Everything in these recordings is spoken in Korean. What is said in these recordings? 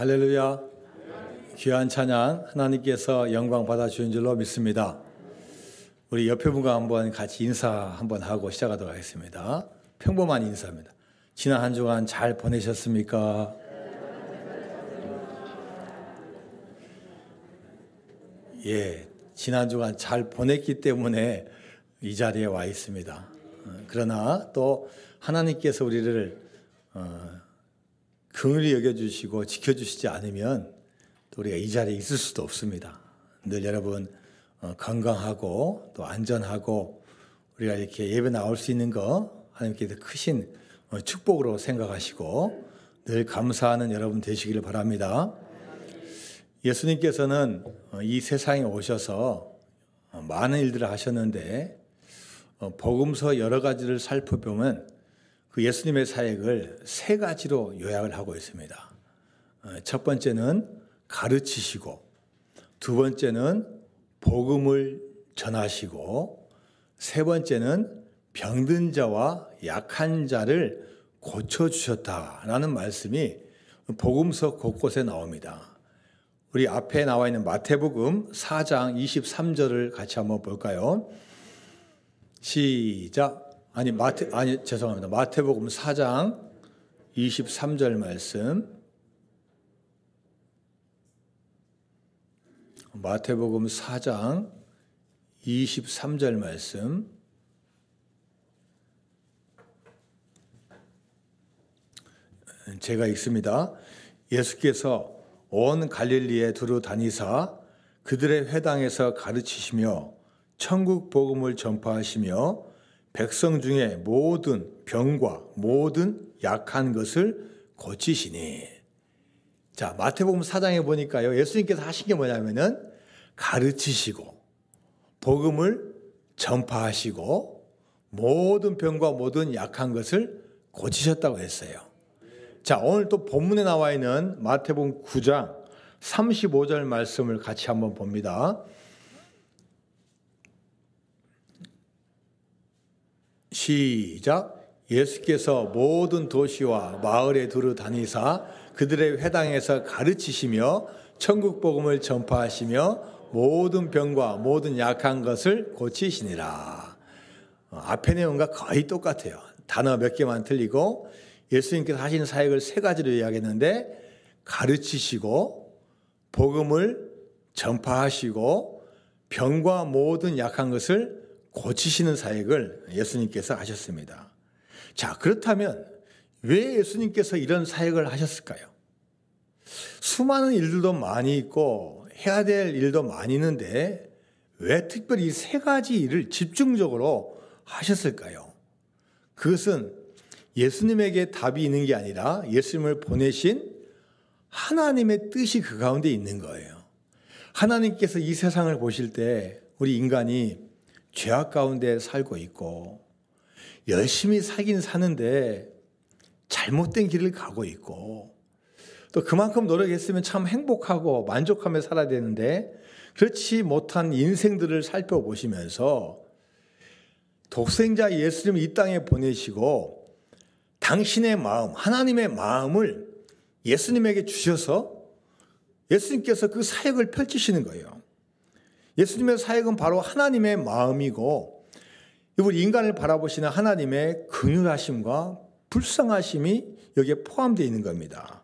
할렐루야. 귀한 찬양 하나님께서 영광 받아주신 줄로 믿습니다. 우리 옆에 분과 한번 같이 인사 한번 하고 시작하도록 하겠습니다. 평범한 인사입니다. 지난 한 주간 잘 보내셨습니까? 예, 지난 주간 잘 보냈기 때문에 이 자리에 와 있습니다. 그러나 또 하나님께서 우리를 긍휼히 여겨주시고 지켜주시지 않으면 또 우리가 이 자리에 있을 수도 없습니다. 늘 여러분 건강하고 또 안전하고 우리가 이렇게 예배 나올 수 있는 거 하나님께서 크신 축복으로 생각하시고 늘 감사하는 여러분 되시기를 바랍니다. 예수님께서는 이 세상에 오셔서 많은 일들을 하셨는데 복음서 여러 가지를 살펴보면 그 예수님의 사역을 세 가지로 요약을 하고 있습니다. 첫 번째는 가르치시고, 두 번째는 복음을 전하시고, 세 번째는 병든 자와 약한 자를 고쳐주셨다라는 말씀이 복음서 곳곳에 나옵니다. 우리 앞에 나와 있는 마태복음 4장 23절을 같이 한번 볼까요? 시작. 죄송합니다. 마태복음 4장 23절 말씀. 마태복음 4장 23절 말씀. 제가 읽습니다. 예수께서 온 갈릴리에 두루 다니사 그들의 회당에서 가르치시며 천국 복음을 전파하시며 백성 중에 모든 병과 모든 약한 것을 고치시니. 자, 마태복음 4장에 보니까요, 예수님께서 하신 게 뭐냐면은 가르치시고 복음을 전파하시고 모든 병과 모든 약한 것을 고치셨다고 했어요. 자, 오늘 또 본문에 나와 있는 마태복음 9장 35절 말씀을 같이 한번 봅니다. 시작. 예수께서 모든 도시와 마을에 두루 다니사 그들의 회당에서 가르치시며 천국 복음을 전파하시며 모든 병과 모든 약한 것을 고치시니라. 앞의 내용과 거의 똑같아요. 단어 몇 개만 틀리고 예수님께서 하신 사역을 세 가지로 이야기했는데 가르치시고 복음을 전파하시고 병과 모든 약한 것을 고치시는 사역을 예수님께서 하셨습니다. 자, 그렇다면 왜 예수님께서 이런 사역을 하셨을까요? 수많은 일들도 많이 있고 해야 될 일도 많이 있는데 왜 특별히 이 세 가지 일을 집중적으로 하셨을까요? 그것은 예수님에게 답이 있는 게 아니라 예수님을 보내신 하나님의 뜻이 그 가운데 있는 거예요. 하나님께서 이 세상을 보실 때 우리 인간이 죄악 가운데 살고 있고 열심히 살긴 사는데 잘못된 길을 가고 있고 또 그만큼 노력했으면 참 행복하고 만족하며 살아야 되는데 그렇지 못한 인생들을 살펴보시면서 독생자 예수님을 이 땅에 보내시고 당신의 마음, 하나님의 마음을 예수님에게 주셔서 예수님께서 그 사역을 펼치시는 거예요. 예수님의 사역은 바로 하나님의 마음이고 우리 인간을 바라보시는 하나님의 긍휼하심과 불쌍하심이 여기에 포함되어 있는 겁니다.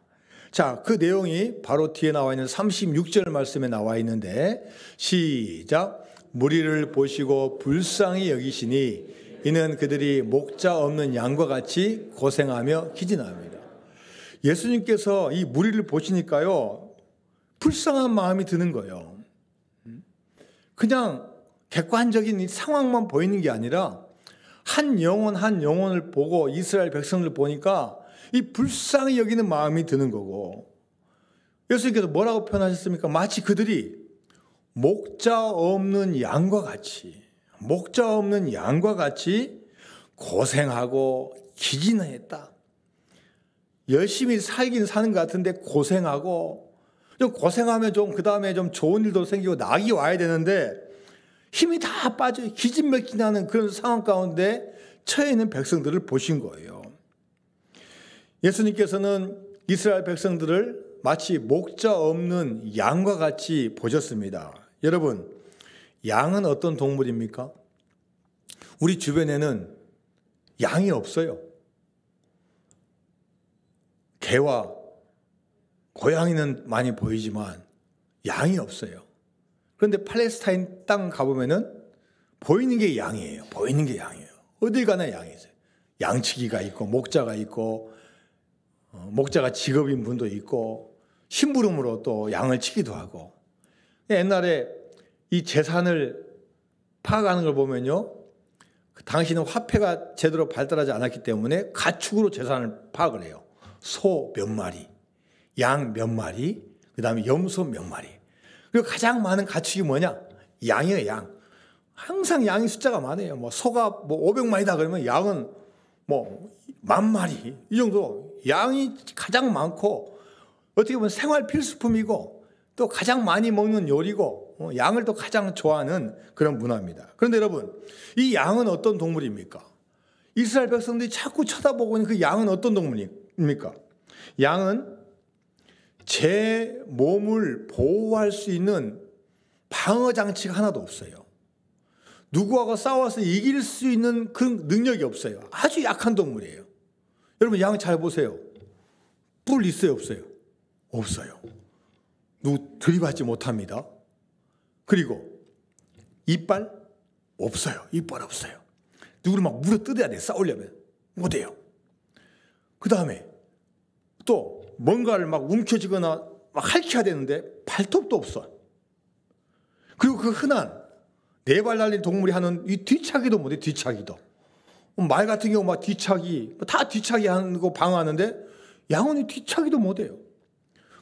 자, 그 내용이 바로 뒤에 나와 있는 36절 말씀에 나와 있는데 시작. 무리를 보시고 불쌍히 여기시니 이는 그들이 목자 없는 양과 같이 고생하며 기진합니다. 예수님께서 이 무리를 보시니까요 불쌍한 마음이 드는 거예요. 그냥 객관적인 상황만 보이는 게 아니라 한 영혼 한 영혼을 보고 이스라엘 백성을 보니까 이 불쌍히 여기는 마음이 드는 거고 예수님께서 뭐라고 표현하셨습니까? 마치 그들이 목자 없는 양과 같이 고생하고 기진했다. 열심히 살긴 사는 것 같은데 고생하고 좀 고생하면 좀 그 다음에 좀 좋은 일도 생기고 낙이 와야 되는데 힘이 다 빠져 기진맥진하는 그런 상황 가운데 처해 있는 백성들을 보신 거예요. 예수님께서는 이스라엘 백성들을 마치 목자 없는 양과 같이 보셨습니다. 여러분, 양은 어떤 동물입니까? 우리 주변에는 양이 없어요. 개와 고양이는 많이 보이지만 양이 없어요. 그런데 팔레스타인 땅 가보면은 보이는 게 양이에요. 보이는 게 양이에요. 어딜 가나 양이 있어요. 양치기가 있고 목자가 있고 목자가 직업인 분도 있고 심부름으로 또 양을 치기도 하고. 옛날에 이 재산을 파악하는 걸 보면요, 당시는 화폐가 제대로 발달하지 않았기 때문에 가축으로 재산을 파악을 해요. 소 몇 마리, 양 몇 마리, 그 다음에 염소 몇 마리. 그리고 가장 많은 가축이 뭐냐? 양이에요. 양. 항상 양이 숫자가 많아요. 뭐 소가 뭐 500마리다 그러면 양은 뭐 10,000마리 이 정도. 양이 가장 많고 어떻게 보면 생활 필수품이고 또 가장 많이 먹는 요리고 양을 또 가장 좋아하는 그런 문화입니다. 그런데 여러분, 이 양은 어떤 동물입니까? 이스라엘 백성들이 자꾸 쳐다보고 있는 그 양은 어떤 동물입니까? 양은 제 몸을 보호할 수 있는 방어 장치가 하나도 없어요. 누구하고 싸워서 이길 수 있는 그 능력이 없어요. 아주 약한 동물이에요. 여러분, 양 잘 보세요. 뿔 있어요, 없어요? 없어요. 누구 들이받지 못합니다. 그리고 이빨 없어요. 이빨 없어요. 누구를 막 물어뜯어야 돼. 싸우려면 못해요. 그 다음에 또 뭔가를 막 움켜쥐거나 막 핥혀야 되는데 발톱도 없어. 그리고 그 흔한 네 발 달린 동물이 하는 이 뒤차기도 못해. 뒤차기도. 말 같은 경우 막 뒤차기, 다 뒤차기 하는 거 방어하는데 양은 이 뒤차기도 못해요.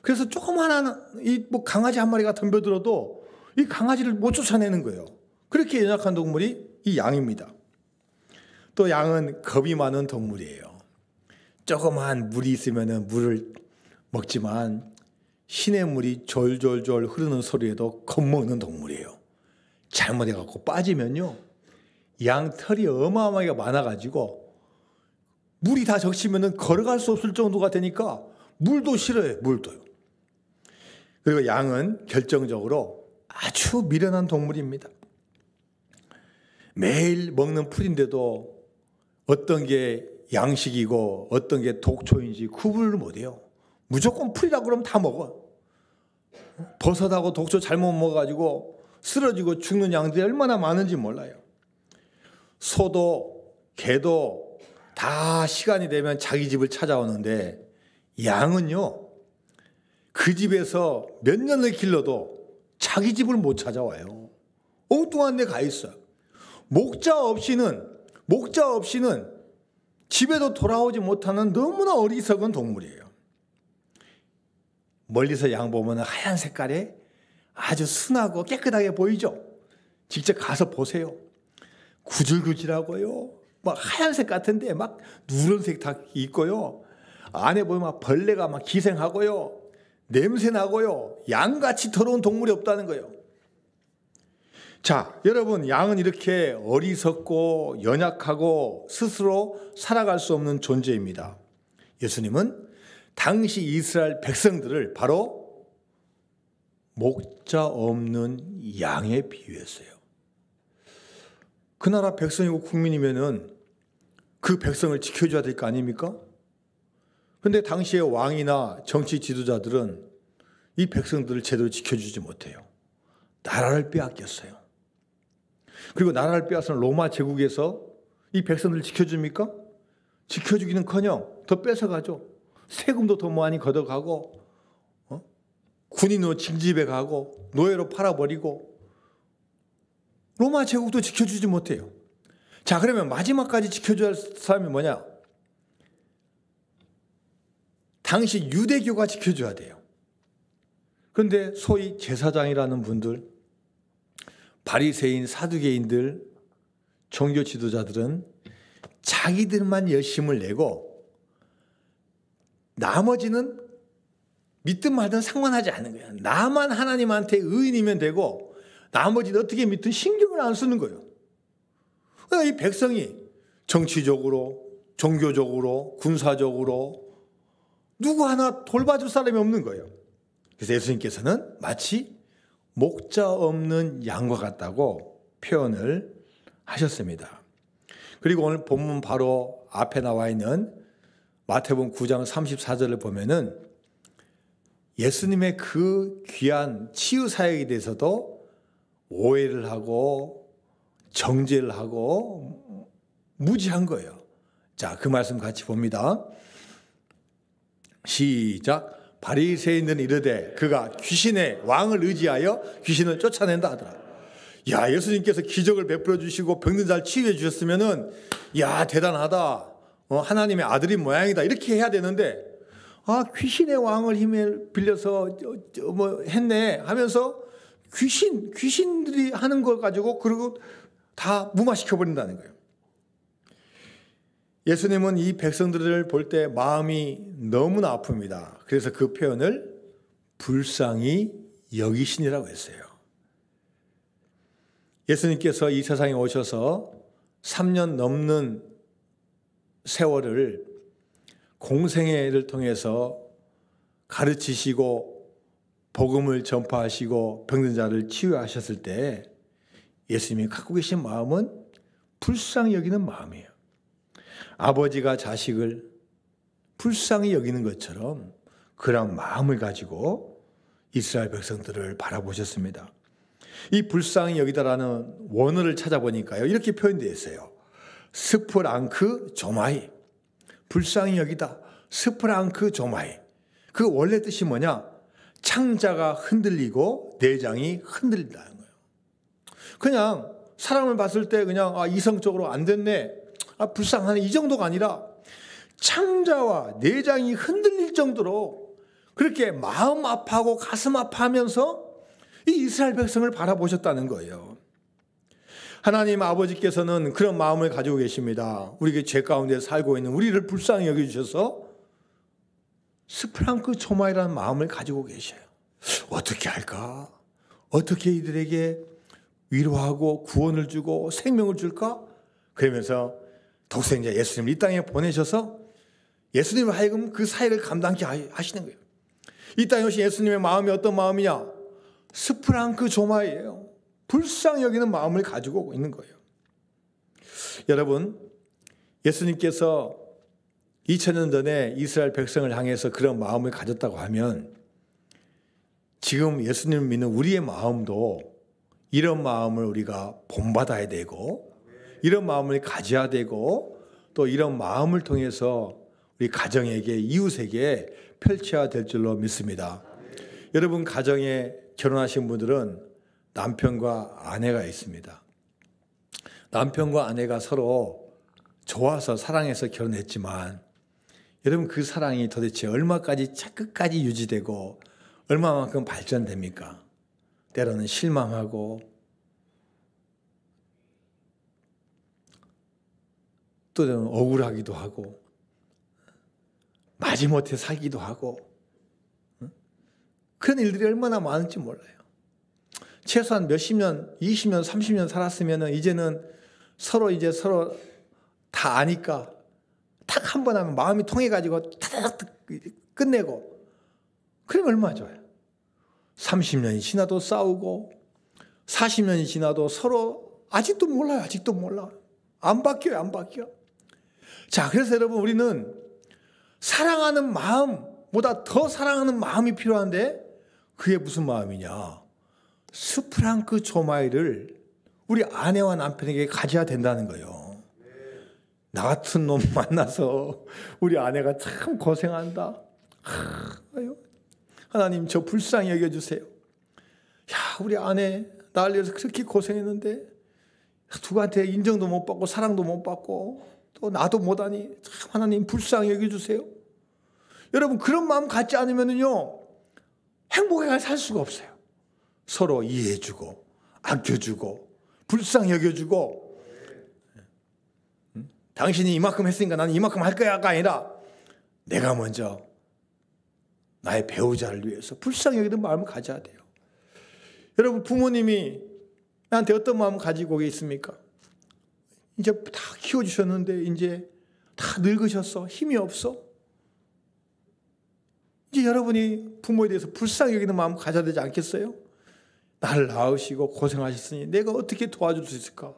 그래서 조그마한 이 뭐 강아지 한 마리가 덤벼들어도 이 강아지를 못 쫓아내는 거예요. 그렇게 연약한 동물이 이 양입니다. 또 양은 겁이 많은 동물이에요. 조그마한 물이 있으면 물을 먹지만 시냇물이 졸졸졸 흐르는 소리에도 겁먹는 동물이에요. 잘못해갖고 빠지면요, 양 털이 어마어마하게 많아가지고 물이 다 적시면 걸어갈 수 없을 정도가 되니까 물도 싫어해요. 물도요. 그리고 양은 결정적으로 아주 미련한 동물입니다. 매일 먹는 풀인데도 어떤 게 양식이고 어떤 게 독초인지 구분을 못해요. 무조건 풀이라고 그러면 다 먹어. 버섯하고 독초 잘못 먹어가지고 쓰러지고 죽는 양들이 얼마나 많은지 몰라요. 소도 개도 다 시간이 되면 자기 집을 찾아오는데 양은요, 그 집에서 몇 년을 길러도 자기 집을 못 찾아와요. 엉뚱한 데 가 있어요. 목자 없이는 집에도 돌아오지 못하는 너무나 어리석은 동물이에요. 멀리서 양 보면 하얀 색깔에 아주 순하고 깨끗하게 보이죠? 직접 가서 보세요. 구질구질하고요. 막 하얀색 같은데 막 누런색 다 있고요. 안에 보면 막 벌레가 막 기생하고요. 냄새 나고요. 양같이 더러운 동물이 없다는 거예요. 자, 여러분, 양은 이렇게 어리석고 연약하고 스스로 살아갈 수 없는 존재입니다. 예수님은 당시 이스라엘 백성들을 바로 목자 없는 양에 비유했어요. 그 나라 백성이고 국민이면은 그 백성을 지켜줘야 될 거 아닙니까? 그런데 당시의 왕이나 정치 지도자들은 이 백성들을 제대로 지켜주지 못해요. 나라를 빼앗겼어요. 그리고 나라를 빼앗은 로마 제국에서 이 백성들을 지켜줍니까? 지켜주기는커녕 더 뺏어가죠. 세금도 더 많이 걷어가고 군인으로 징집해 가고 노예로 팔아버리고 로마 제국도 지켜주지 못해요. 자, 그러면 마지막까지 지켜줘야 할 사람이 뭐냐? 당시 유대교가 지켜줘야 돼요. 그런데 소위 제사장이라는 분들, 바리새인, 사두개인들, 종교 지도자들은 자기들만 열심을 내고 나머지는 믿든 말든 상관하지 않는 거야. 나만 하나님한테 의인이면 되고 나머지는 어떻게 믿든 신경을 안 쓰는 거예요. 그러니까 이 백성이 정치적으로, 종교적으로, 군사적으로 누구 하나 돌봐줄 사람이 없는 거예요. 그래서 예수님께서는 마치 목자 없는 양과 같다고 표현을 하셨습니다. 그리고 오늘 본문 바로 앞에 나와 있는 마태복음 9장 34절을 보면은 예수님의 그 귀한 치유 사역에 대해서도 오해를 하고 정죄를 하고 무지한 거예요. 자, 그 말씀 같이 봅니다. 시작. 바리새인들은 이르되 그가 귀신의 왕을 의지하여 귀신을 쫓아낸다 하더라. 야, 예수님께서 기적을 베풀어 주시고 병든 자를 치유해 주셨으면은 야, 대단하다. 하나님의 아들인 모양이다. 이렇게 해야 되는데 귀신의 왕을 힘을 빌려서 했네 하면서 귀신들이 하는 걸 가지고 그리고 다 무마시켜 버린다는 거예요. 예수님은 이 백성들을 볼 때 마음이 너무나 아픕니다. 그래서 그 표현을 불쌍히 여기시니라고 했어요. 예수님께서 이 세상에 오셔서 3년 넘는 세월을 공생애를 통해서 가르치시고 복음을 전파하시고 병든 자를 치유하셨을 때 예수님이 갖고 계신 마음은 불쌍히 여기는 마음이에요. 아버지가 자식을 불쌍히 여기는 것처럼 그런 마음을 가지고 이스라엘 백성들을 바라보셨습니다. 이 불쌍히 여기다라는 원어를 찾아보니까요, 이렇게 표현되어 있어요. 스프랑크 조마이. 불쌍히 여기다. 스프랑크 조마이. 그 원래 뜻이 뭐냐? 창자가 흔들리고 내장이 흔들린다는 거예요. 그냥 사람을 봤을 때 그냥 이성적으로 안 됐네, 불쌍하네, 이 정도가 아니라 창자와 내장이 흔들릴 정도로 그렇게 마음 아파하고 가슴 아파하면서 이 이스라엘 백성을 바라보셨다는 거예요. 하나님 아버지께서는 그런 마음을 가지고 계십니다. 우리가 죄 가운데 살고 있는 우리를 불쌍히 여겨주셔서 스프랑크 초마이라는 마음을 가지고 계셔요. 어떻게 할까? 어떻게 이들에게 위로하고 구원을 주고 생명을 줄까? 그러면서 독생자 예수님을 이 땅에 보내셔서 예수님을 하여금 그 사역을 감당케 하시는 거예요. 이 땅에 오신 예수님의 마음이 어떤 마음이냐? 스프랑크 조마이에요. 불쌍히 여기는 마음을 가지고 있는 거예요. 여러분, 예수님께서 2000년 전에 이스라엘 백성을 향해서 그런 마음을 가졌다고 하면 지금 예수님을 믿는 우리의 마음도 이런 마음을 우리가 본받아야 되고 이런 마음을 가져야 되고 또 이런 마음을 통해서 우리 가정에게 이웃에게 펼쳐야 될 줄로 믿습니다. 여러분 가정에 결혼하신 분들은 남편과 아내가 있습니다. 남편과 아내가 서로 좋아서 사랑해서 결혼했지만 여러분 그 사랑이 도대체 얼마까지 끝까지 유지되고 얼마만큼 발전됩니까? 때로는 실망하고 또 때로는 억울하기도 하고 마지못해 살기도 하고 그런 일들이 얼마나 많은지 몰라요. 최소한 몇십 년, 20년, 30년 살았으면 이제는 서로 다 아니까 딱 한 번 하면 마음이 통해가지고 타닥 끝내고 그러면 얼마나 좋아요. 30년이 지나도 싸우고 40년이 지나도 서로 아직도 몰라요. 아직도 몰라. 안 바뀌어요. 안 바뀌어. 자, 그래서 여러분 우리는 사랑하는 마음보다 더 사랑하는 마음이 필요한데 그게 무슨 마음이냐? 스프랑크 조마이를 우리 아내와 남편에게 가져야 된다는 거예요. 나 같은 놈 만나서 우리 아내가 참 고생한다. 하나님 저 불쌍히 여겨주세요. 야, 우리 아내 나를 위해서 그렇게 고생했는데 누구한테 인정도 못 받고 사랑도 못 받고 또 나도 못하니 참 하나님 불쌍히 여겨주세요. 여러분 그런 마음 갖지 않으면요 행복하게 살 수가 없어요. 서로 이해해주고 아껴주고 불쌍히 여겨주고 당신이 이만큼 했으니까 나는 이만큼 할 거야가 아니라 내가 먼저 나의 배우자를 위해서 불쌍히 여기는 마음을 가져야 돼요. 여러분 부모님이 나한테 어떤 마음을 가지고 계십니까? 이제 다 키워주셨는데 이제 다 늙으셨어. 힘이 없어. 이제 여러분이 부모에 대해서 불쌍히 여기는 마음 가져야 되지 않겠어요? 나를 낳으시고 고생하셨으니 내가 어떻게 도와줄 수 있을까?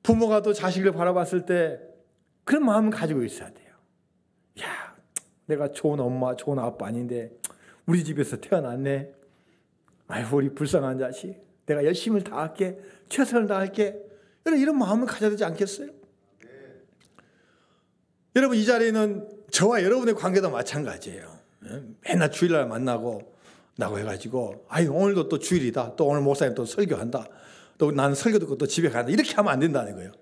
부모가 또 자식을 바라봤을 때 그런 마음을 가지고 있어야 돼요. 야, 내가 좋은 엄마, 좋은 아빠 아닌데 우리 집에서 태어났네. 아이고, 우리 불쌍한 자식. 내가 열심히 다할게. 최선을 다할게. 이런 마음을 가져야 되지 않겠어요? 여러분, 이 자리에는 저와 여러분의 관계도 마찬가지예요. 맨날 주일날 만나고 나고 해가지고 오늘도 또 주일이다. 또 오늘 목사님 또 설교한다. 또 나는 설교 듣고 또 집에 간다. 이렇게 하면 안 된다는 거예요.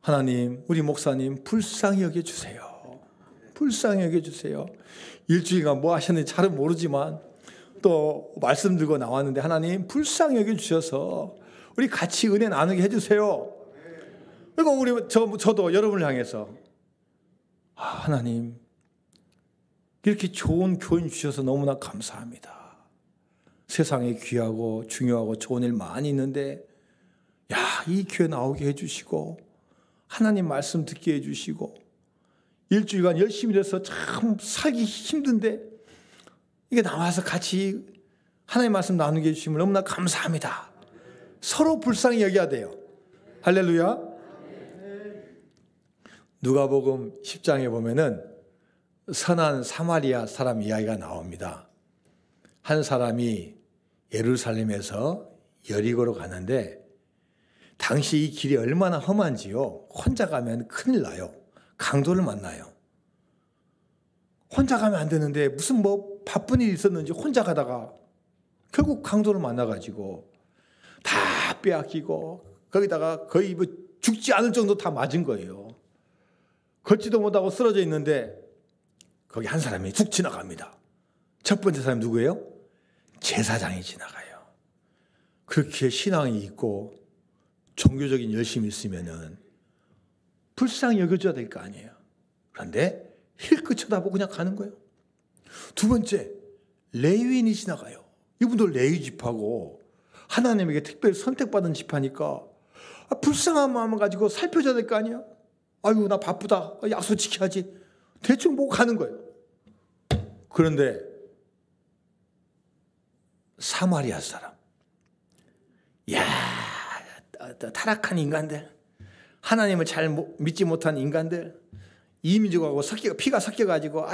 하나님, 우리 목사님 불쌍히 여겨주세요. 불쌍히 여겨주세요. 일주일간 뭐 하셨는지 잘은 모르지만 또 말씀 들고 나왔는데 하나님 불쌍히 여겨주셔서 우리 같이 은혜 나누게 해주세요. 그리고 저도 여러분을 향해서 하나님 이렇게 좋은 교인 주셔서 너무나 감사합니다. 세상에 귀하고 중요하고 좋은 일 많이 있는데 이 교회 나오게 해주시고 하나님 말씀 듣게 해주시고 일주일간 열심히 일해서 참 살기 힘든데 이게 나와서 같이 하나님 말씀 나누게 해주시면 너무나 감사합니다. 서로 불쌍히 여겨야 돼요. 할렐루야. 누가복음 10장에 보면은 선한 사마리아 사람 이야기가 나옵니다. 한 사람이 예루살렘에서 여리고로 가는데 당시 이 길이 얼마나 험한지요. 혼자 가면 큰일 나요. 강도를 만나요. 혼자 가면 안 되는데 무슨 바쁜 일이 있었는지 혼자 가다가 결국 강도를 만나가지고 다 빼앗기고 거기다가 거의 죽지 않을 정도 다 맞은 거예요. 걷지도 못하고 쓰러져 있는데 거기 한 사람이 툭 지나갑니다. 첫 번째 사람이 누구예요? 제사장이 지나가요. 그렇게 신앙이 있고 종교적인 열심이 있으면은 불쌍히 여겨줘야 될 거 아니에요. 그런데 힐끗 쳐다보고 그냥 가는 거예요. 두 번째, 레위인이 지나가요. 이분도 레위 지파고 하나님에게 특별히 선택받은 지파니까 불쌍한 마음을 가지고 살펴줘야 될 거 아니에요. 아유, 나 바쁘다. 약속 지켜야지. 대충 보고 가는 거예요. 그런데 사마리아 사람, 타락한 인간들, 하나님을 잘 믿지 못한 인간들, 이민족하고 피가 섞여가지고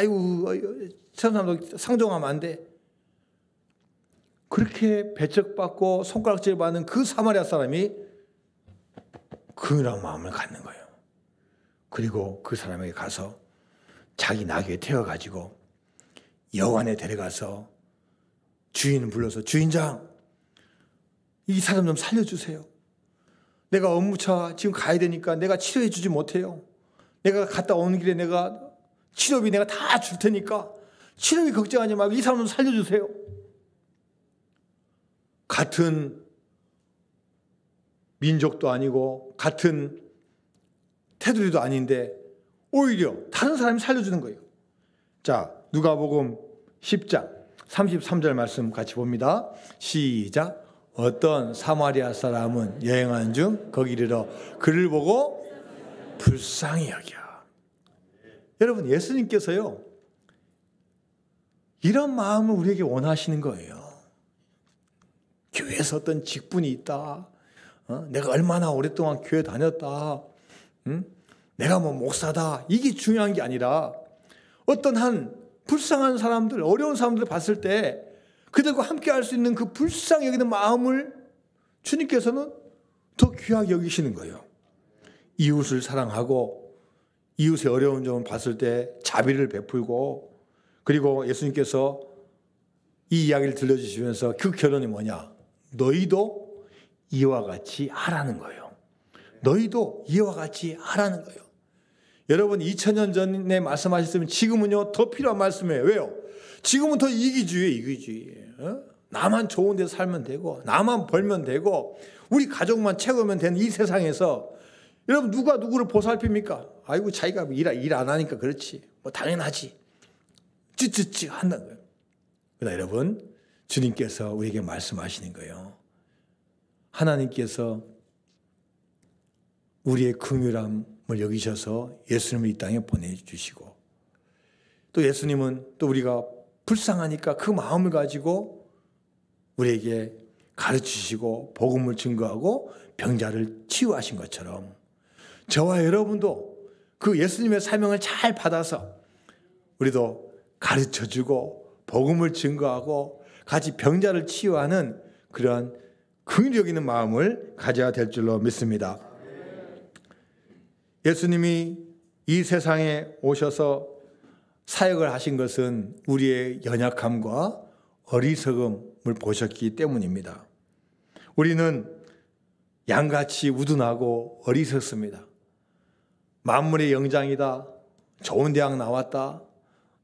저 사람도 상종하면 안 돼. 그렇게 배척받고 손가락질 받는 그 사마리아 사람이 그런 마음을 갖는 거예요. 그리고 그 사람에게 가서 자기 나귀에 태워가지고 여관에 데려가서 주인을 불러서 주인장, 이 사람 좀 살려주세요. 내가 업무차 지금 가야 되니까 내가 치료해 주지 못해요. 내가 갔다 오는 길에 내가 치료비 내가 다 줄 테니까 치료비 걱정하지 말고 이 사람 좀 살려주세요. 같은 민족도 아니고 같은 테두리도 아닌데 오히려 다른 사람이 살려주는 거예요. 자, 누가복음 10장 33절 말씀 같이 봅니다. 시작. 어떤 사마리아 사람은 여행하는 중 거기 이르러 그를 보고 불쌍히 여겨. 여러분, 예수님께서요 이런 마음을 우리에게 원하시는 거예요. 교회에서 어떤 직분이 있다. 내가 얼마나 오랫동안 교회 다녔다. 내가 목사다. 이게 중요한 게 아니라 어떤 한 불쌍한 사람들, 어려운 사람들을 봤을 때 그들과 함께 할 수 있는 그 불쌍히 여기는 마음을 주님께서는 더 귀하게 여기시는 거예요. 이웃을 사랑하고 이웃의 어려운 점을 봤을 때 자비를 베풀고, 그리고 예수님께서 이 이야기를 들려주시면서 그 결론이 뭐냐? 너희도 이와 같이 하라는 거예요. 너희도 이와 같이 하라는 거예요. 여러분, 2000년 전에 말씀하셨으면 지금은요 더 필요한 말씀이에요. 왜요? 지금은 더 이기주의예요. 나만 좋은 데서 살면 되고 나만 벌면 되고 우리 가족만 채우면 되는 이 세상에서 여러분, 누가 누구를 보살핍니까? 아이고, 자기가 일 안 하니까 그렇지, 당연하지, 찌찌찌 한다는 거예요. 그러나 여러분, 주님께서 우리에게 말씀하시는 거예요. 하나님께서 우리의 긍휼함을 여기셔서 예수님을 이 땅에 보내주시고 또 예수님은 또 우리가 불쌍하니까 그 마음을 가지고 우리에게 가르치시고 복음을 증거하고 병자를 치유하신 것처럼 저와 여러분도 그 예수님의 사명을 잘 받아서 우리도 가르쳐주고 복음을 증거하고 같이 병자를 치유하는 그런 긍휼히 여기는 마음을 가져야 될 줄로 믿습니다. 예수님이 이 세상에 오셔서 사역을 하신 것은 우리의 연약함과 어리석음을 보셨기 때문입니다. 우리는 양같이 우둔하고 어리석습니다. 만물의 영장이다. 좋은 대학 나왔다.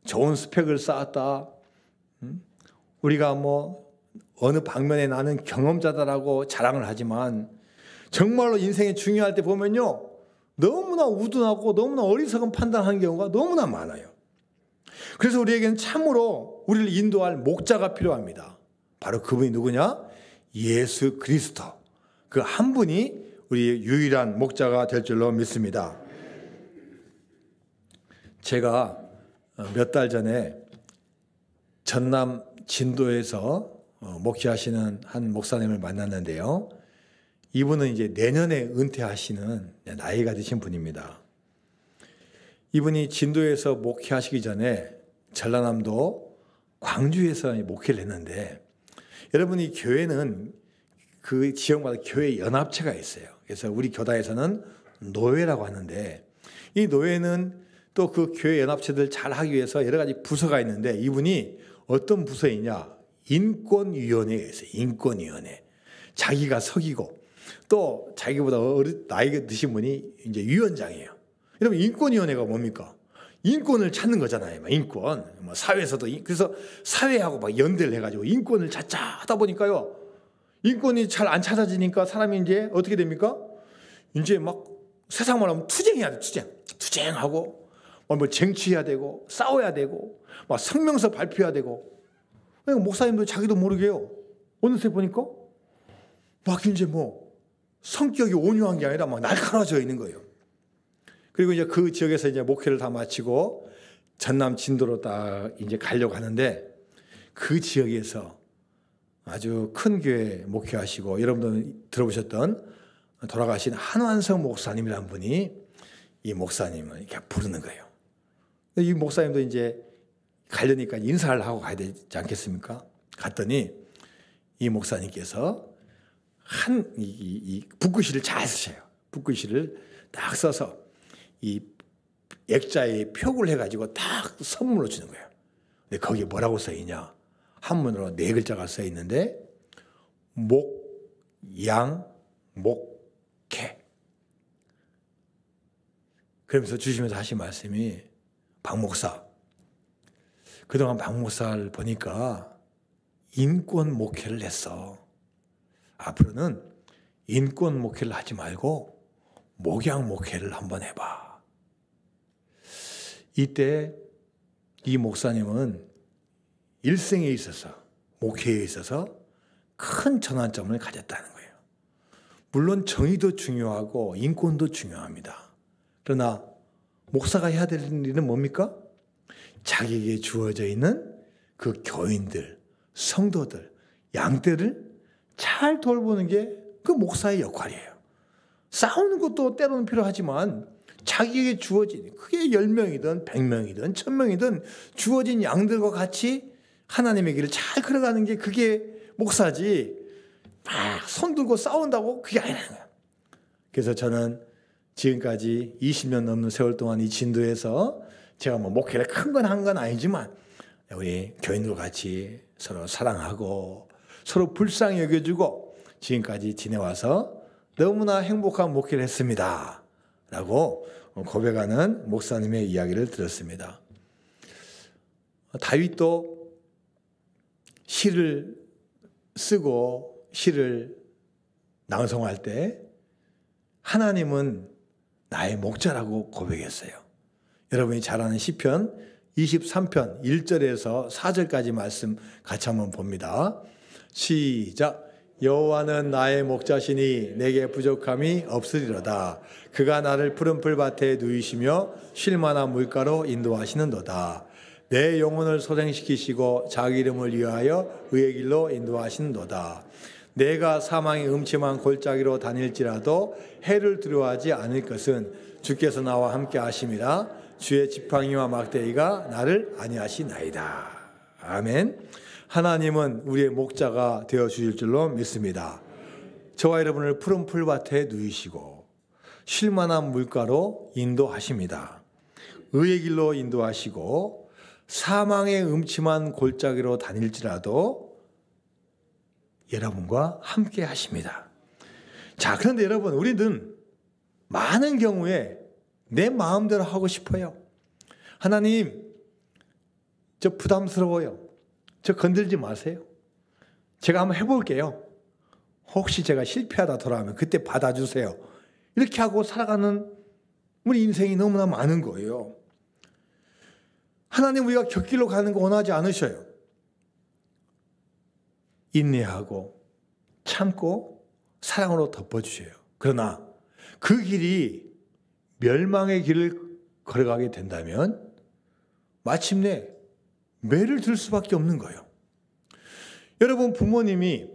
좋은 스펙을 쌓았다. 우리가 어느 방면에 나는 경험자다라고 자랑을 하지만 정말로 인생이 중요할 때 보면요. 너무나 우둔하고 너무나 어리석은 판단하는 경우가 너무나 많아요. 그래서 우리에게는 참으로 우리를 인도할 목자가 필요합니다. 바로 그분이 누구냐? 예수 그리스도. 그 한 분이 우리의 유일한 목자가 될 줄로 믿습니다. 제가 몇 달 전에 전남 진도에서 목회하시는 한 목사님을 만났는데요. 이분은 이제 내년에 은퇴하시는 나이가 드신 분입니다. 이분이 진도에서 목회하시기 전에 전라남도 광주에서 목회를 했는데, 여러분이 교회는 그 지역마다 교회 연합체가 있어요. 그래서 우리 교단에서는 노회라고 하는데, 이 노회는 또 그 교회 연합체들 잘 하기 위해서 여러 가지 부서가 있는데, 이분이 어떤 부서이냐? 인권위원회에 있어요. 인권위원회. 자기가 석이고 또 자기보다 나이가 드신 분이 이제 위원장이에요. 여러분, 인권위원회가 뭡니까? 인권을 찾는 거잖아요. 인권. 사회에서도 그래서 사회하고 막 연대를 해가지고 인권을 찾자 하다 보니까요. 인권이 잘 안 찾아지니까 사람이 이제 어떻게 됩니까? 이제 막 세상 말하면 투쟁해야 돼. 투쟁하고 뭐 쟁취해야 되고 싸워야 되고 막 성명서 발표해야 되고. 목사님도 자기도 모르게요. 어느새 보니까 막 이제 성격이 온유한 게 아니라 막 날카로워져 있는 거예요. 그리고 이제 그 지역에서 이제 목회를 다 마치고 전남 진도로 딱 이제 가려고 하는데, 그 지역에서 아주 큰 교회 목회하시고 여러분들 들어보셨던 돌아가신 한완성 목사님이라는 분이 이 목사님을 이렇게 부르는 거예요. 이 목사님도 이제 가려니까 인사를 하고 가야 되지 않겠습니까? 갔더니 이 목사님께서 이 붓글씨를 잘 쓰셔요. 붓글씨를 딱 써서 이 액자에 표구를 해가지고 딱 선물로 주는 거예요. 근데 거기에 뭐라고 써 있냐? 한문으로 4글자가 써 있는데, 목양 목회. 그러면서 주시면서 하신 말씀이, 박 목사, 그동안 박 목사를 보니까 인권 목회를 했어. 앞으로는 인권 목회를 하지 말고 목양 목회를 한번 해봐. 이때 이 목사님은 일생에 있어서, 목회에 있어서 큰 전환점을 가졌다는 거예요. 물론 정의도 중요하고 인권도 중요합니다. 그러나 목사가 해야 될 일은 뭡니까? 자기에게 주어져 있는 그 교인들, 성도들, 양떼를 잘 돌보는 게 그 목사의 역할이에요. 싸우는 것도 때로는 필요하지만 자기에게 주어진, 그게 10명이든 100명이든 1000명이든 주어진 양들과 같이 하나님의 길을 잘 걸어가는 게 그게 목사지, 막 손들고 싸운다고 그게 아니라는 거예요. 그래서 저는 지금까지 20년 넘는 세월 동안 이 진도에서 제가 목회를 큰 건 한 건 아니지만 우리 교인들과 같이 서로 사랑하고 서로 불쌍히 여겨주고 지금까지 지내와서 너무나 행복한 목회를 했습니다 라고 고백하는 목사님의 이야기를 들었습니다. 다윗도 시를 쓰고 시를 낭송할 때 하나님은 나의 목자라고 고백했어요. 여러분이 잘 아는 시편 23편 1절에서 4절까지 말씀 같이 한번 봅니다. 시작. 여호와는 나의 목자시니 내게 부족함이 없으리로다. 그가 나를 푸른 풀밭에 누이시며 쉴 만한 물가로 인도하시는도다. 내 영혼을 소생시키시고 자기 이름을 위하여 의의 길로 인도하신도다. 내가 사망의 음침한 골짜기로 다닐지라도 해를 두려워하지 않을 것은 주께서 나와 함께 하심이라. 주의 지팡이와 막대기가 나를 안위하시나이다. 아멘. 하나님은 우리의 목자가 되어 주실 줄로 믿습니다. 저와 여러분을 푸른 풀밭에 누이시고 쉴 만한 물가로 인도하십니다. 의의 길로 인도하시고 사망의 음침한 골짜기로 다닐지라도 여러분과 함께 하십니다. 자, 그런데 여러분, 우리는 많은 경우에 내 마음대로 하고 싶어요. 하나님, 저 부담스러워요. 저 건들지 마세요. 제가 한번 해볼게요. 혹시 제가 실패하다 돌아오면 그때 받아주세요. 이렇게 하고 살아가는 우리 인생이 너무나 많은 거예요. 하나님, 우리가 곁길로 가는 거 원하지 않으셔요. 인내하고 참고 사랑으로 덮어주셔요. 그러나 그 길이 멸망의 길을 걸어가게 된다면 마침내 매를 들 수밖에 없는 거예요. 여러분, 부모님이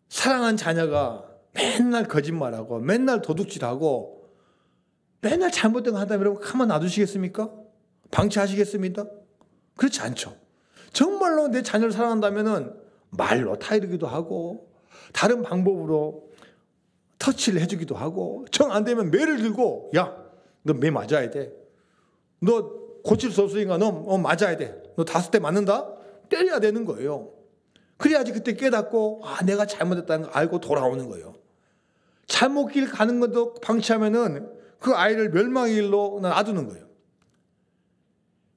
사랑한 자녀가 맨날 거짓말하고 맨날 도둑질하고 맨날 잘못된 거 한다면 여러분 가만 놔두시겠습니까? 방치하시겠습니까? 그렇지 않죠. 정말로 내 자녀를 사랑한다면 말로 타이르기도 하고 다른 방법으로 터치를 해주기도 하고 정 안 되면 매를 들고 야, 너 매 맞아야 돼. 너 고칠 수 없으니까 너 맞아야 돼. 너 5대 맞는다? 때려야 되는 거예요. 그래야지 그때 깨닫고 내가 잘못했다는 걸 알고 돌아오는 거예요. 잘못 길 가는 것도 방치하면은 그 아이를 멸망의 길로 놔두는 거예요.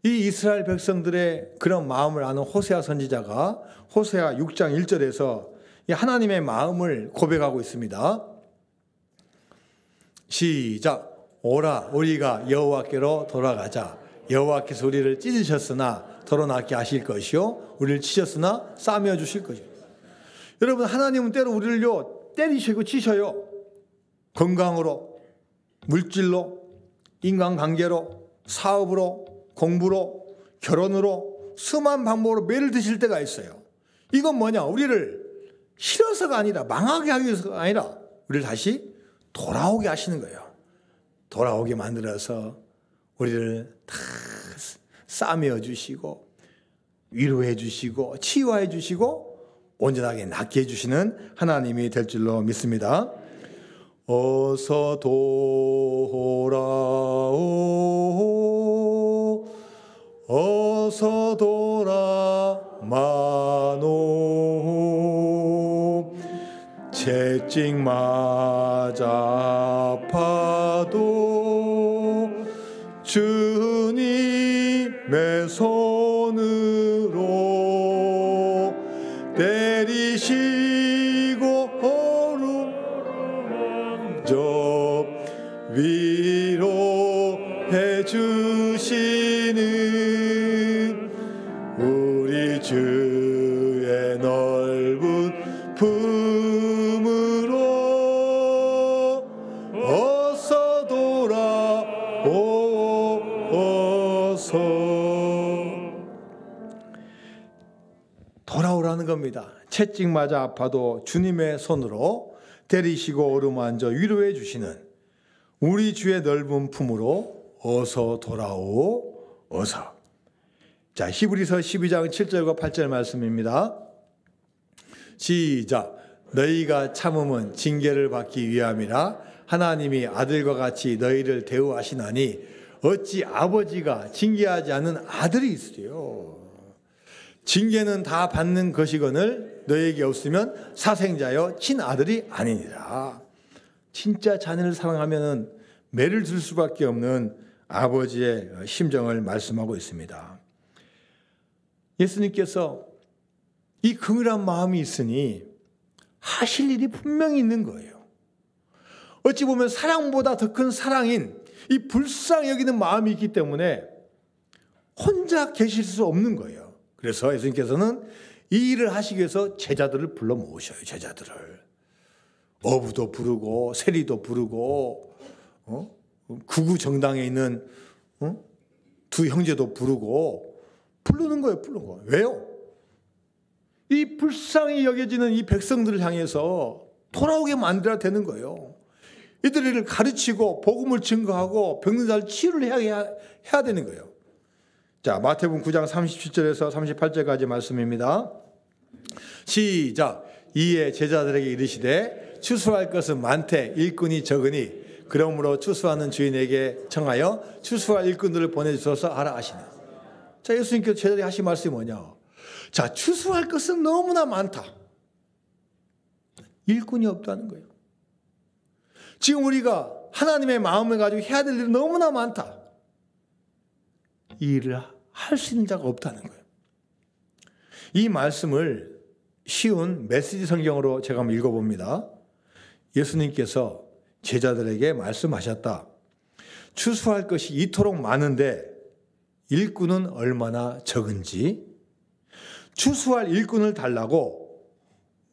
이 이스라엘 백성들의 그런 마음을 아는 호세아 선지자가 호세아 6장 1절에서 하나님의 마음을 고백하고 있습니다. 시작. 오라, 우리가 여호와께로 돌아가자. 여호와께서 우리를 찢으셨으나 덜어낫게 하실 것이요 우리를 치셨으나 싸매어 주실 것이요. 여러분, 하나님은 때로 우리를요 때리시고 치셔요. 건강으로, 물질로, 인간관계로, 사업으로, 공부로, 결혼으로 수많은 방법으로 매를 드실 때가 있어요. 이건 뭐냐? 우리를 싫어서가 아니라 망하게 하기 위해서가 아니라 우리를 다시 돌아오게 하시는 거예요. 돌아오게 만들어서 우리를 다 싸매어 주시고 위로해 주시고 치유해 주시고 온전하게 낫게 해주시는 하나님이 될 줄로 믿습니다. 어서 돌아오 어서 돌아마노 채찍 맞아 아파도 주님의 손으로 때리시고 어루만져 위로해 주시는 우리 주의 넓은 품으로 어서 돌아오소서. 돌아오라는 겁니다. 채찍 맞아 아파도 주님의 손으로 때리시고 어루만져 위로해 주시는 우리 주의 넓은 품으로 어서 돌아오 어서. 자, 히브리서 12장 7절과 8절 말씀입니다. 시작. 너희가 참음은 징계를 받기 위함이라 하나님이 아들과 같이 너희를 대우하시나니 어찌 아버지가 징계하지 않은 아들이 있으리요. 징계는 다 받는 것이거늘 너에게 없으면 사생자여 친아들이 아니니라. 진짜 자녀를 사랑하면 매를 들 수밖에 없는 아버지의 심정을 말씀하고 있습니다. 예수님께서 이 긍휼한 마음이 있으니 하실 일이 분명히 있는 거예요. 어찌 보면 사랑보다 더 큰 사랑인 이 불쌍히 여기는 마음이 있기 때문에 혼자 계실 수 없는 거예요. 그래서 예수님께서는 이 일을 하시기 위해서 제자들을 불러 모으셔요. 제자들을. 어부도 부르고 세리도 부르고 구구 정당에 있는 두 형제도 부르고 부르는 거예요, 부르는 거. 왜요? 이 불쌍히 여겨지는 이 백성들을 향해서 돌아오게 만들어야 되는 거예요. 이들을 가르치고 복음을 증거하고 병든 자를 치유를 해야 되는 거예요. 자, 마태복음 9장 37절에서 38절까지 말씀입니다. 시작. 이에 제자들에게 이르시되 추수할 것은 많되 일꾼이 적으니 그러므로 추수하는 주인에게 청하여 추수할 일꾼들을 보내주셔서 하라 하시니. 자, 예수님께서 제자들에게 하신 말씀이 뭐냐? 자, 추수할 것은 너무나 많다. 일꾼이 없다는 거예요. 지금 우리가 하나님의 마음을 가지고 해야 될 일이 너무나 많다. 이 일을 할 수 있는 자가 없다는 거예요. 이 말씀을 쉬운 메시지 성경으로 제가 한번 읽어봅니다. 예수님께서 제자들에게 말씀하셨다. 추수할 것이 이토록 많은데 일꾼은 얼마나 적은지 추수할 일꾼을 달라고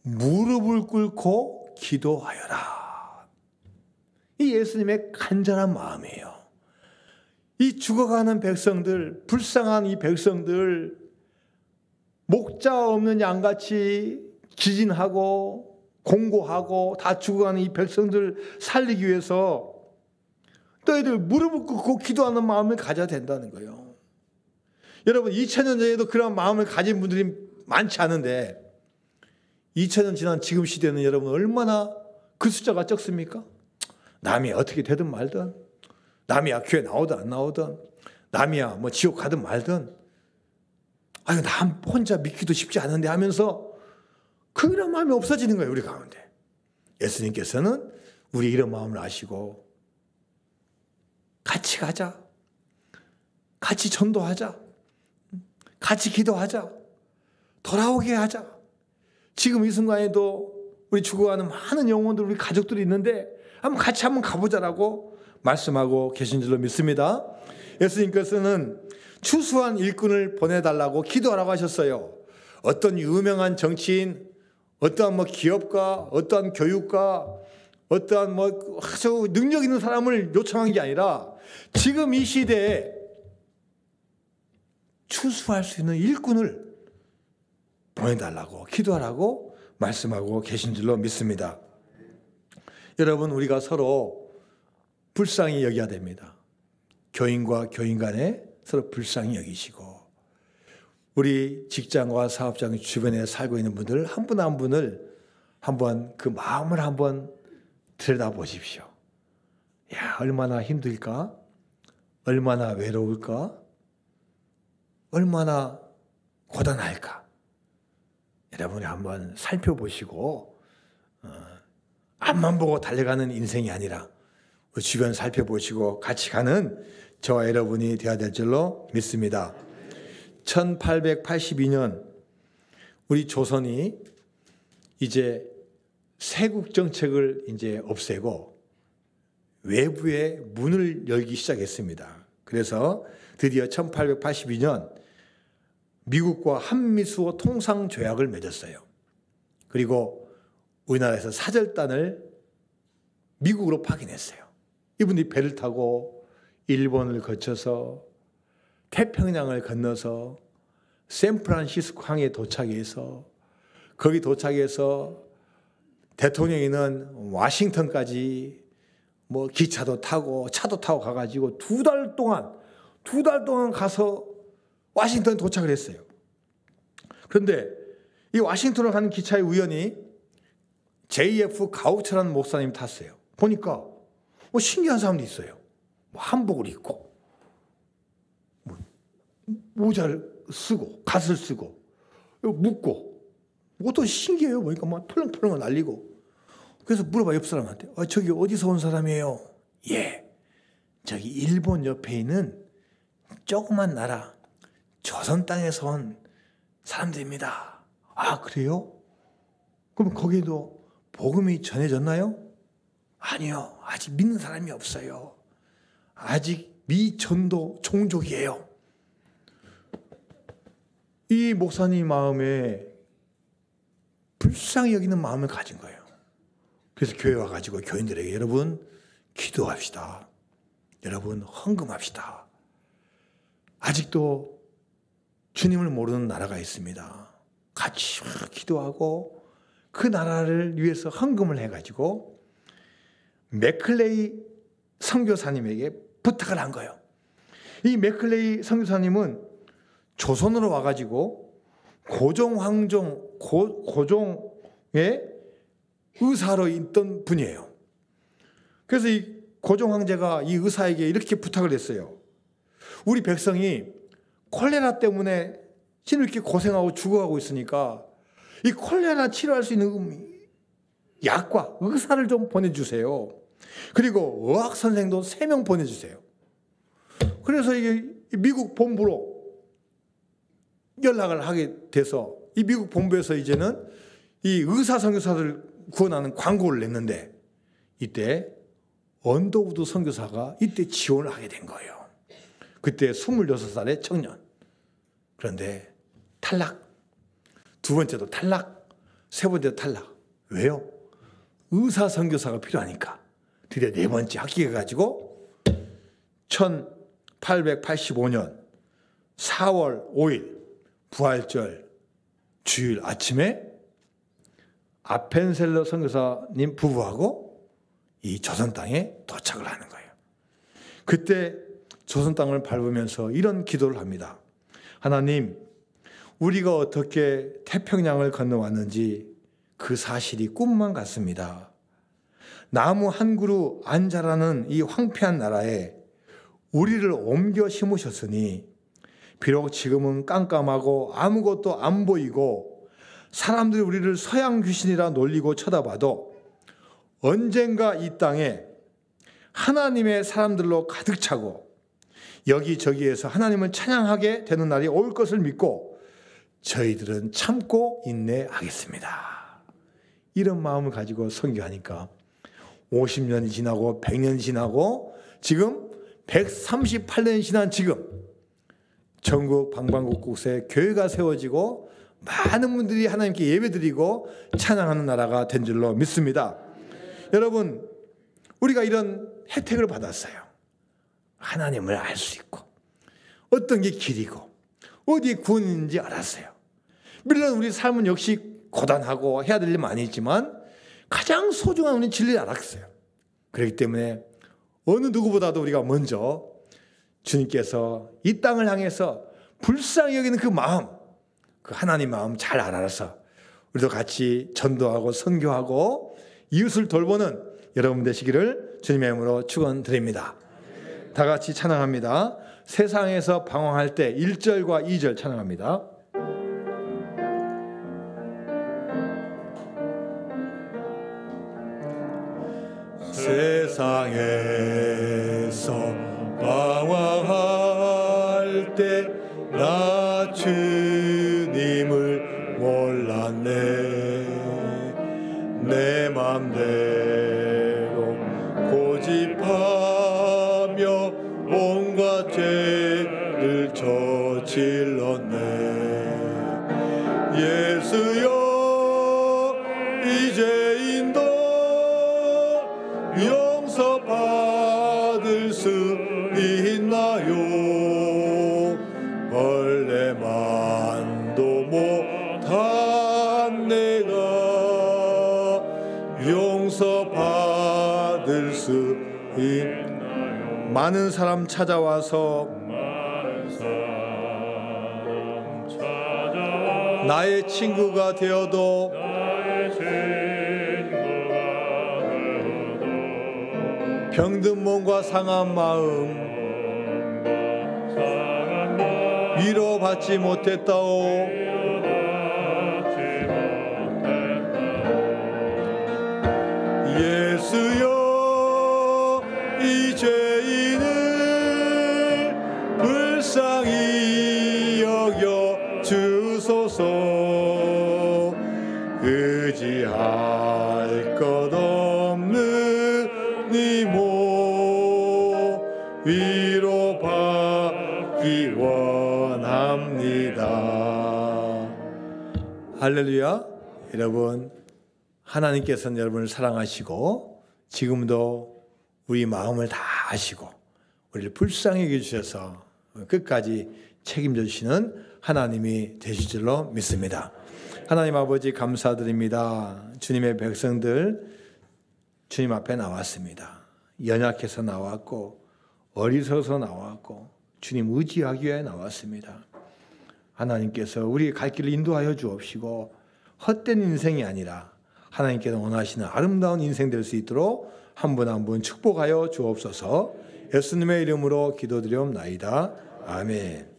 무릎을 꿇고 기도하여라. 이 예수님의 간절한 마음이에요. 이 죽어가는 백성들, 불쌍한 이 백성들, 목자 없는 양같이 기진하고 공고하고 다 죽어가는 이 백성들 살리기 위해서 너희들 무릎을 꿇고 기도하는 마음을 가져야 된다는 거예요. 여러분 2000년 전에도 그런 마음을 가진 분들이 많지 않은데 2000년 지난 지금 시대는 여러분 얼마나 그 숫자가 적습니까? 남이 어떻게 되든 말든, 남이야 교회 나오든 안 나오든, 남이야 뭐 지옥 가든 말든, 아니 나 혼자 믿기도 쉽지 않은데 하면서 그런 마음이 없어지는 거예요, 우리 가운데. 예수님께서는 우리 이런 마음을 아시고 같이 가자, 같이 전도하자, 같이 기도하자, 돌아오게 하자. 지금 이 순간에도 우리 죽어가는 많은 영혼들, 우리 가족들이 있는데 같이 한번 가보자라고 말씀하고 계신 줄로 믿습니다. 예수님께서는 추수한 일꾼을 보내달라고 기도하라고 하셨어요. 어떤 유명한 정치인, 어떠한 뭐 기업가, 어떠한 교육가, 어떠한 뭐 아주 능력 있는 사람을 요청한 게 아니라 지금 이 시대에 추수할 수 있는 일꾼을 보내달라고 기도하라고 말씀하고 계신 줄로 믿습니다. 여러분, 우리가 서로 불쌍히 여겨야 됩니다. 교인과 교인 간에 서로 불쌍히 여기시고, 우리 직장과 사업장 주변에 살고 있는 분들 한 분 한 분을 한번 그 마음을 한번 들여다보십시오. 야, 얼마나 힘들까? 얼마나 외로울까? 얼마나 고단할까? 여러분이 한번 살펴보시고, 앞만 보고 달려가는 인생이 아니라 주변 살펴보시고 같이 가는 저와 여러분이 되어야 될 줄로 믿습니다. 1882년 우리 조선이 이제 세국 정책을 이제 없애고 외부의 문을 열기 시작했습니다. 그래서 드디어 1882년 미국과 한미수호 통상조약을 맺었어요. 그리고 우리나라에서 사절단을 미국으로 파견했어요. 이분들이 배를 타고 일본을 거쳐서 태평양을 건너서 샌프란시스코 항에 도착해서 거기 도착해서 대통령이 있는 워싱턴까지 뭐 기차도 타고 차도 타고 가가지고 두 달 동안 가서 워싱턴에 도착을 했어요. 그런데 이 워싱턴을 가는 기차의 우연히 JF 가우처라는 목사님이 탔어요. 보니까 뭐 신기한 사람도 있어요. 뭐 한복을 입고 뭐 모자를 쓰고 갓을 쓰고 묶고 뭐또 신기해요. 보니까 막 펄렁펄렁 날리고. 그래서 물어봐, 옆 사람한테. 저기 어디서 온 사람이에요? 예, 저기 일본 옆에 있는 조그만 나라 조선 땅에서 온 사람들입니다. 아, 그래요? 그럼 거기에도 복음이 전해졌나요? 아니요, 아직 믿는 사람이 없어요. 아직 미전도 종족이에요. 이 목사님 마음에 불쌍히 여기는 마음을 가진 거예요. 그래서 교회 와가지고 교인들에게 여러분 기도합시다. 여러분 헌금합시다. 아직도 주님을 모르는 나라가 있습니다. 같이 기도하고 그 나라를 위해서 헌금을 해가지고 맥클레이 선교사님에게 부탁을 한 거예요. 이 맥클레이 선교사님은 조선으로 와가지고 고종의 의사로 있던 분이에요. 그래서 이 고종 황제가 이 의사에게 이렇게 부탁을 했어요. 우리 백성이 콜레라 때문에 이렇게 고생하고 죽어가고 있으니까 이 콜레라 치료할 수 있는 약과 의사를 좀 보내주세요. 그리고 의학 선생도 3명 보내주세요. 그래서 이게 미국 본부로 연락을 하게 돼서 이 미국 본부에서 이제는 이 의사 선교사를 구원하는 광고를 냈는데 이때 언더우드 선교사가 이때 지원을 하게 된 거예요. 그때 26살의 청년. 그런데 탈락. 2번째도 탈락. 3번째도 탈락. 왜요? 의사 선교사가 필요하니까. 드디어 4번째 합격해가지고 1885년 4월 5일 부활절 주일 아침에 아펜셀러 선교사님 부부하고 이 조선 땅에 도착을 하는 거예요. 그때 조선 땅을 밟으면서 이런 기도를 합니다. 하나님, 우리가 어떻게 태평양을 건너왔는지 그 사실이 꿈만 같습니다. 나무 한 그루 안 자라는 이 황폐한 나라에 우리를 옮겨 심으셨으니 비록 지금은 깜깜하고 아무것도 안 보이고 사람들이 우리를 서양 귀신이라 놀리고 쳐다봐도 언젠가 이 땅에 하나님의 사람들로 가득 차고 여기저기에서 하나님을 찬양하게 되는 날이 올 것을 믿고 저희들은 참고 인내하겠습니다. 이런 마음을 가지고 선교하니까 50년이 지나고 100년이 지나고 지금 138년이 지난 지금 전국 방방곡곡에 교회가 세워지고 많은 분들이 하나님께 예배드리고 찬양하는 나라가 된 줄로 믿습니다. 여러분, 우리가 이런 혜택을 받았어요. 하나님을 알 수 있고 어떤 게 길이고 어디에 구원인지 알았어요. 물론 우리 삶은 역시 고단하고 해야 될 일 많이 있지만 가장 소중한 우리는 진리를 알았어요. 그렇기 때문에 어느 누구보다도 우리가 먼저 주님께서 이 땅을 향해서 불쌍히 여기는 그 마음, 그 하나님 마음 잘 알아서 우리도 같이 전도하고 선교하고 이웃을 돌보는 여러분 되시기를 주님의 이름으로 축원드립니다. 다 같이 찬양합니다. 세상에서 방황할 때 1절과 2절 찬양합니다. 세상에서 방황할 때 나 주님을 몰랐네. 내 맘대로 고집하며 온갖 죄를 저질렀네. 예수여 이제인도 용서받을 수 있나요? 벌레만도 못한 내가 용서받을 수 있나요? 많은 사람 찾아와서 나의 친구가 되어도 병든 몸과 상한 마음 위로받지 못했다오. 예수여 이 죄인을 불쌍히 여겨 주소서. 의지할 것 없는 이모 위로받기 원합니다. 할렐루야. 여러분, 하나님께서는 여러분을 사랑하시고 지금도 우리 마음을 다 아시고 우리를 불쌍히 여겨주셔서 끝까지 책임져 주시는 하나님이 되실 줄로 믿습니다. 하나님 아버지 감사드립니다. 주님의 백성들 주님 앞에 나왔습니다. 연약해서 나왔고 어리석어서 나왔고 주님 의지하기 위해 나왔습니다. 하나님께서 우리 갈 길을 인도하여 주옵시고 헛된 인생이 아니라 하나님께서 원하시는 아름다운 인생 될 수 있도록 한 분 한 분 축복하여 주옵소서. 예수님의 이름으로 기도드리옵나이다. 아멘.